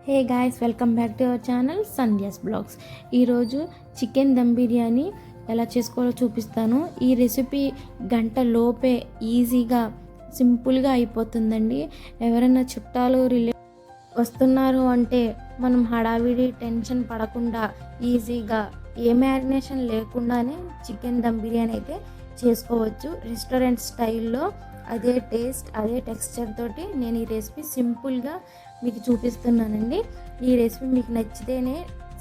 Hey guys, welcome back to our channel Sandhya's blogs. ఈరోజు chicken dum biryani ఎలా చేసుకోవాలో చూపిస్తాను. ఈ రెసిపీ గంట లోపే ఈజీగా సింపుల్గా అయిపోతుందండి. ఎవరైనా చుట్టాలు వస్తున్నారు అంటే మనం హడావిడి టెన్షన్ పడకుండా ఈజీగా ఏ మ్యారినేషన్ లేకుండానే చికెన్ దమ్ బిర్యానీ అయితే చేసుకోవచ్చు. రెస్టారెంట్ స్టైల్లో అదే టేస్ట్, అదే టెక్స్చర్ తోటి నేను ఈ రెసిపీ సింపుల్గా మీకు చూపిస్తున్నానండి. ఈ రెసిపీ మీకు నచ్చితేనే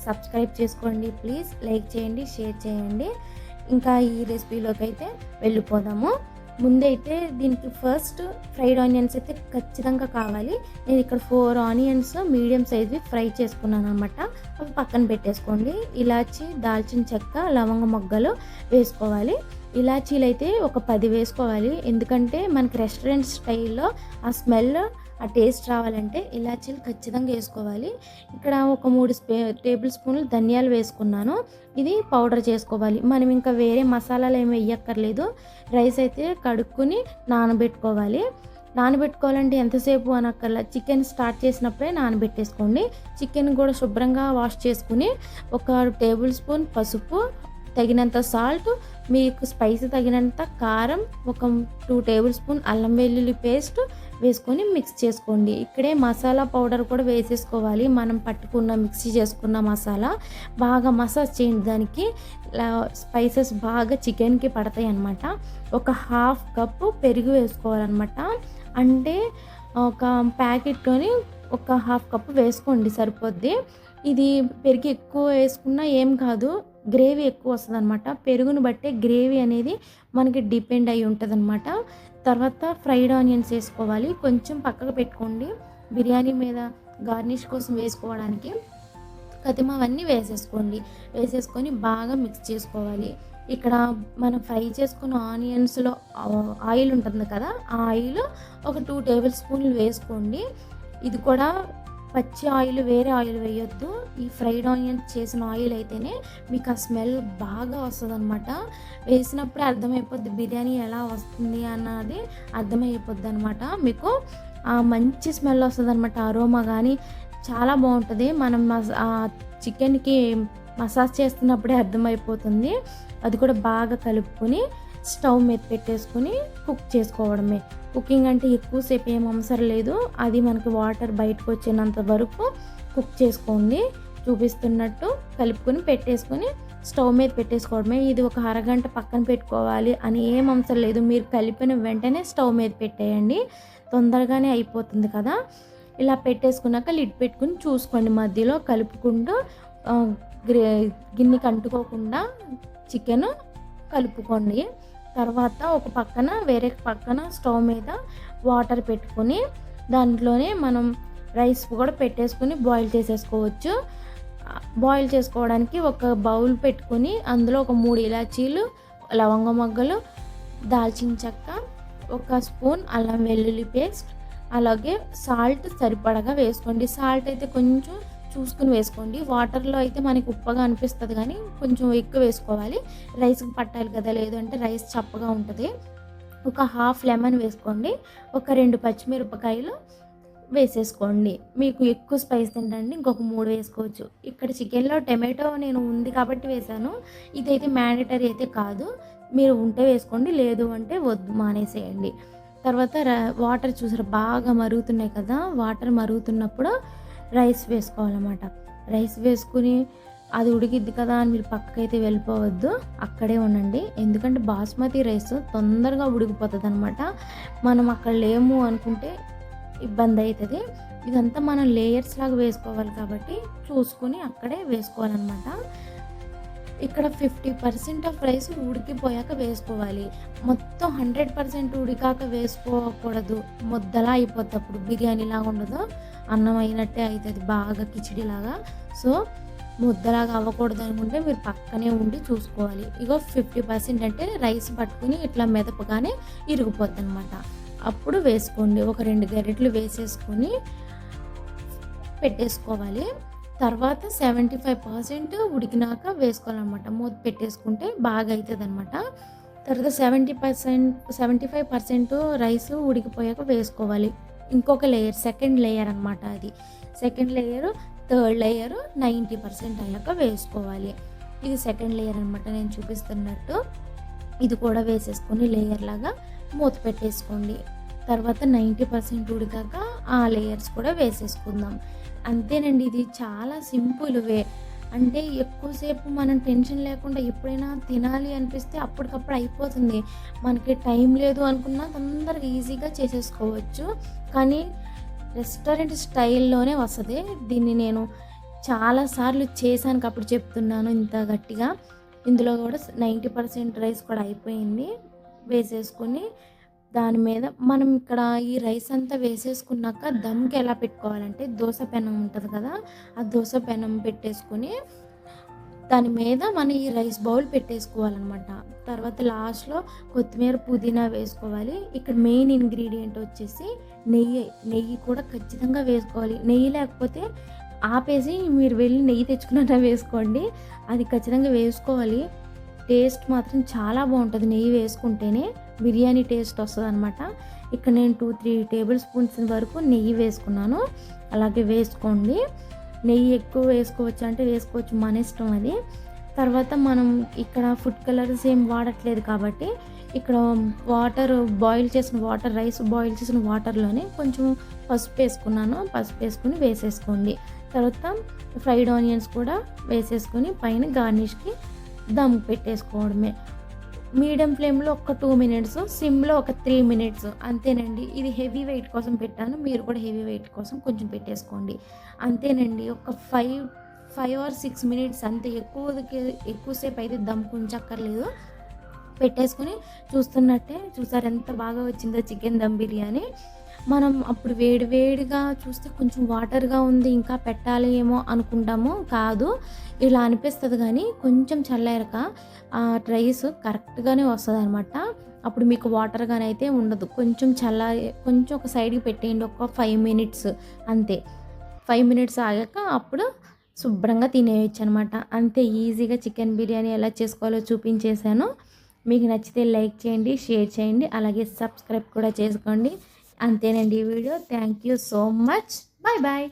సబ్స్క్రైబ్ చేసుకోండి, ప్లీజ్ లైక్ చేయండి, షేర్ చేయండి. ఇంకా ఈ రెసిపీలోకి అయితే వెళ్ళిపోదాము. ముందైతే దీనికి ఫస్ట్ ఫ్రైడ్ ఆనియన్స్ అయితే ఖచ్చితంగా కావాలి. నేను ఇక్కడ 4 ఆనియన్స్ మీడియం సైజ్వి ఫ్రై చేసుకున్నాను అనమాట. అవి పక్కన పెట్టేసుకోండి. ఇలాచి, దాల్చిన చెక్క, లవంగ మొగ్గలు వేసుకోవాలి. ఇలాచీలు అయితే ఒక 10 వేసుకోవాలి, ఎందుకంటే మనకి రెస్టారెంట్ స్టైల్లో ఆ స్మెల్, ఆ టేస్ట్ రావాలంటే ఇలాచీలు ఖచ్చితంగా వేసుకోవాలి. ఇక్కడ ఒక 3 టేబుల్ స్పూన్లు ధనియాలు వేసుకున్నాను. ఇది పౌడర్ చేసుకోవాలి. మనం ఇంకా వేరే మసాలాలు ఏమి వేయక్కర్లేదు. రైస్ అయితే కడుక్కుని నానబెట్టుకోవాలంటే ఎంతసేపు అనక్కర్లా, చికెన్ స్టార్ట్ చేసినప్పుడే నానబెట్టేసుకోండి. చికెన్ కూడా శుభ్రంగా వాష్ చేసుకుని ఒక టేబుల్ స్పూన్ పసుపు, తగినంత సాల్ట్, మీకు స్పైసీ తగినంత కారం, ఒక 2 టేబుల్ స్పూన్ అల్లం వెల్లుల్లి పేస్ట్ వేసుకొని మిక్స్ చేసుకోండి. ఇక్కడే మసాలా పౌడర్ కూడా వేసేసుకోవాలి. మనం మిక్సీ చేసుకున్న మసాలా బాగా మసాజ్ చేయండి. దానికి స్పైసెస్ బాగా చికెన్కి పడతాయి అన్నమాట. ఒక 1/2 కప్పు పెరుగు వేసుకోవాలన్నమాట. అంటే ఒక ప్యాకెట్లోని ఒక 1/2 కప్పు వేసుకోండి, సరిపోద్ది. ఇది పెరుగు ఎక్కువ వేసుకున్నా ఏం కాదు, గ్రేవీ ఎక్కువ వస్తుంది అనమాట. పెరుగును బట్టే గ్రేవీ అనేది మనకి డిపెండ్ అయి ఉంటుంది అనమాట. తర్వాత ఫ్రైడ్ ఆనియన్స్ వేసుకోవాలి. కొంచెం పక్కకు పెట్టుకోండి, బిర్యానీ మీద గార్నిష్ కోసం వేసుకోవడానికి. కతిమ అవన్నీ వేసేసుకొని బాగా మిక్స్ చేసుకోవాలి. ఇక్కడ మనం ఫ్రై చేసుకున్న ఆనియన్స్లో ఆయిల్ ఉంటుంది కదా, ఆ ఆయిల్ ఒక 2 టేబుల్ స్పూన్లు వేసుకోండి. ఇది కూడా పచ్చి ఆయిల్, వేరే ఆయిల్ వేయొద్దు. ఈ ఫ్రైడ్ ఆనియన్స్ చేసిన ఆయిల్ అయితేనే మీకు ఆ స్మెల్ బాగా వస్తుంది అనమాట. వేసినప్పుడే అర్థమైపోద్ది బిర్యానీ ఎలా వస్తుంది అన్నది అర్థమైపోద్ది అనమాట. మీకు మంచి స్మెల్ వస్తుంది అనమాట. అరోమా కానీ చాలా బాగుంటుంది. మనం చికెన్కి మసాజ్ చేస్తున్నప్పుడే అర్థమైపోతుంది. అది కూడా బాగా కలుపుకొని స్టవ్ మీద పెట్టేసుకుని కుక్ చేసుకోవడమే. కుకింగ్ అంటే ఎక్కువసేపు ఏం అవసరం లేదు. అది మనకి వాటర్ బయటకు వచ్చినంత వరకు కుక్ చేసుకోండి. చూపిస్తున్నట్టు కలుపుకొని పెట్టేసుకొని స్టవ్ మీద పెట్టేసుకోవడమే. ఇది ఒక అరగంట పక్కన పెట్టుకోవాలి అని ఏం అవసరం లేదు. మీరు కలిపిన వెంటనే స్టవ్ మీద పెట్టేయండి, తొందరగానే అయిపోతుంది కదా. ఇలా పెట్టేసుకున్నాక లిడ్ పెట్టుకుని చూసుకోండి, మధ్యలో కలుపుకుంటూ గిన్నెకి అంటుకోకుండా చికెన్ కలుపుకోండి. తర్వాత వేరే పక్కన స్టవ్ మీద వాటర్ పెట్టుకొని దాంట్లోనే మనం రైస్ కూడా పెట్టేసుకుని బాయిల్ చేసేసుకోవచ్చు. బాయిల్ చేసుకోవడానికి ఒక బౌల్ పెట్టుకొని అందులో ఒక 3 ఇలాచీలు, లవంగ మొగ్గలు, దాల్చిన చెక్క, 1 స్పూన్ అల్లం వెల్లుల్లి పేస్ట్, అలాగే సాల్ట్ సరిపడగా వేసుకోండి. సాల్ట్ అయితే కొంచెం చూసుకుని వేసుకోండి. వాటర్లో అయితే మనకి ఉప్పగా అనిపిస్తుంది, కానీ కొంచెం ఎక్కువ వేసుకోవాలి. రైస్కి పట్టాలి కదా, లేదు అంటే రైస్ చప్పగా ఉంటుంది. ఒక 1/2 లెమన్ వేసుకోండి. ఒక 2 పచ్చిమిరపకాయలు వేసేసుకోండి. మీకు ఎక్కువ స్పైస్ తింటండి ఇంకొక 3 వేసుకోవచ్చు. ఇక్కడ చికెన్లో టమాటో నేను ఉంది కాబట్టి వేసాను. ఇదైతే మ్యాండేటరీ అయితే కాదు, మీరు ఉంటే వేసుకోండి, లేదు అంటే వద్దు, మానేసేయండి. తర్వాత వాటర్ చూసారు బాగా మరుగుతున్నాయి కదా, వాటర్ మరుగుతున్నప్పుడు రైస్ వేసుకోవాలన్నమాట. రైస్ వేసుకుని అది ఉడికిద్ది కదా అని మీరు పక్కకైతే వెళ్ళిపోవద్దు, అక్కడే ఉండండి. ఎందుకంటే బాస్మతి రైస్ తొందరగా ఉడికిపోతుంది అనమాట. మనం అక్కడ లేము అనుకుంటే ఇబ్బంది అవుతుంది. ఇదంతా మనం లేయర్స్ లాగా వేసుకోవాలి కాబట్టి చూసుకుని అక్కడే వేసుకోవాలన్నమాట. ఇక్కడ 50% ఆఫ్ రైస్ ఉడికిపోయాక వేసుకోవాలి. మొత్తం 100% ఉడికాక వేసుకోకూడదు, ముద్దలా అయిపోతుంది. అప్పుడు బిర్యానీలాగా ఉండదు, అన్నం అయినట్టే అవుతుంది, బాగా కిచిడిలాగా. సో ముద్దలాగా అవ్వకూడదు అనుకుంటే మీరు పక్కనే ఉండి చూసుకోవాలి. ఇగో 50% అంటే రైస్ పట్టుకుని ఇట్లా మెదపగానే ఇరిగిపోద్ది అనమాట. అప్పుడు వేసుకోండి. ఒక 2 గరిటెలు వేసేసుకొని పెట్టేసుకోవాలి. తర్వాత 75% ఉడికినాక వేసుకోవాలన్నమాట. మూత పెట్టేసుకుంటే బాగా అవుతుంది అనమాట. తర్వాత 75% రైస్ ఉడికిపోయాక వేసుకోవాలి. ఇంకొక లేయర్, సెకండ్ లేయర్ అనమాట అది. సెకండ్ లేయరు, థర్డ్ లేయరు 90% అయ్యాక వేసుకోవాలి. ఇది సెకండ్ లేయర్ అనమాట నేను చూపిస్తున్నట్టు. ఇది కూడా వేసేసుకొని లేయర్ లాగా మూత పెట్టేసుకోండి. తర్వాత 90% ఉడికాక ఆ లేయర్స్ కూడా వేసేసుకుందాం. అంతేనండి, ఇది చాలా సింపుల్ వే. అంటే ఎక్కువసేపు మనం టెన్షన్ లేకుండా ఎప్పుడైనా తినాలి అనిపిస్తే అప్పటికప్పుడు అయిపోతుంది. మనకి టైం లేదు అనుకున్నా తొందరగా ఈజీగా చేసేసుకోవచ్చు. కానీ రెస్టారెంట్ స్టైల్లోనే వస్తుంది. దీన్ని నేను చాలాసార్లు చేశాను కాబట్టి చెప్తున్నాను ఇంత గట్టిగా. ఇందులో కూడా 90% రైస్ కూడా అయిపోయింది. వేసేసుకొని దాని మీద మనం ఇక్కడ ఈ రైస్ అంతా వేసేసుకున్నాక దమ్కి ఎలా పెట్టుకోవాలంటే దోస పెనం ఉంటుంది కదా, ఆ దోస పెనం పెట్టేసుకొని దాని మీద మనం ఈ రైస్ బౌల్ పెట్టేసుకోవాలన్నమాట. తర్వాత లాస్ట్లో కొత్తిమీర, పుదీనా వేసుకోవాలి. ఇక్కడ మెయిన్ ఇంగ్రీడియంట్ వచ్చేసి నెయ్యి కూడా ఖచ్చితంగా వేసుకోవాలి. నెయ్యి లేకపోతే ఆపేసి మీరు వెళ్ళి నెయ్యి తెచ్చుకున్నా వేసుకోండి. అది ఖచ్చితంగా వేసుకోవాలి. టేస్ట్ మాత్రం చాలా బాగుంటుంది. నెయ్యి వేసుకుంటేనే బిర్యానీ టేస్ట్ వస్తుంది అనమాట. ఇక్కడ నేను 2-3 టేబుల్ స్పూన్స్ వరకు నెయ్యి వేసుకున్నాను. అలాగే వేసుకోండి. నెయ్యి ఎక్కువ వేసుకోవచ్చు అంటే వేసుకోవచ్చు, మన ఇష్టం అది. తర్వాత మనం ఇక్కడ ఫుడ్ కలర్స్ ఏం వాడట్లేదు కాబట్టి ఇక్కడ రైస్ బాయిల్ చేసిన వాటర్లోనే కొంచెం పసుపు వేసుకున్నాను. పసుపు వేసుకుని వేసేసుకోండి. తర్వాత ఫ్రైడ్ ఆనియన్స్ కూడా వేసేసుకొని పైన గార్నిష్కి దమ్ పెట్టేసుకోవడమే. మీడియం ఫ్లేమ్లో ఒక 2 మినిట్స్, సిమ్లో ఒక 3 మినిట్స్, అంతేనండి. ఇది హెవీ వెయిట్ కోసం పెట్టాను, మీరు కూడా హెవీ వెయిట్ కోసం కొంచెం పెట్టేసుకోండి. అంతేనండి, ఒక 5 or 6 మినిట్స్ అంతే. ఎక్కువసేపు అయితే దమ్ ఉంచక్కర్లేదు. పెట్టేసుకొని చూసారు ఎంత బాగా వచ్చిందో చికెన్ దమ్ బిర్యానీ. మనం అప్పుడు వేడిగా చూస్తే కొంచెం వాటర్గా ఉంది, ఇంకా పెట్టాలి ఏమో అనుకుంటాము. కాదు, ఇలా అనిపిస్తుంది. కానీ కొంచెం చల్లారక ఆ రైస్ కరెక్ట్గానే వస్తుంది అనమాట. అప్పుడు మీకు వాటర్గానే అయితే ఉండదు. కొంచెం ఒక సైడ్కి పెట్టేయండి, ఒక 5 మినిట్స్ అంతే. 5 మినిట్స్ ఆగాక అప్పుడు శుభ్రంగా తినేయచ్చు అనమాట. అంతే ఈజీగా చికెన్ బిర్యానీ ఎలా చేసుకోవాలో చూపించేశాను. మీకు నచ్చితే లైక్ చేయండి, షేర్ చేయండి, అలాగే సబ్స్క్రైబ్ కూడా చేసుకోండి. అంతేనండి ఈ video. Thank you so much. Bye bye.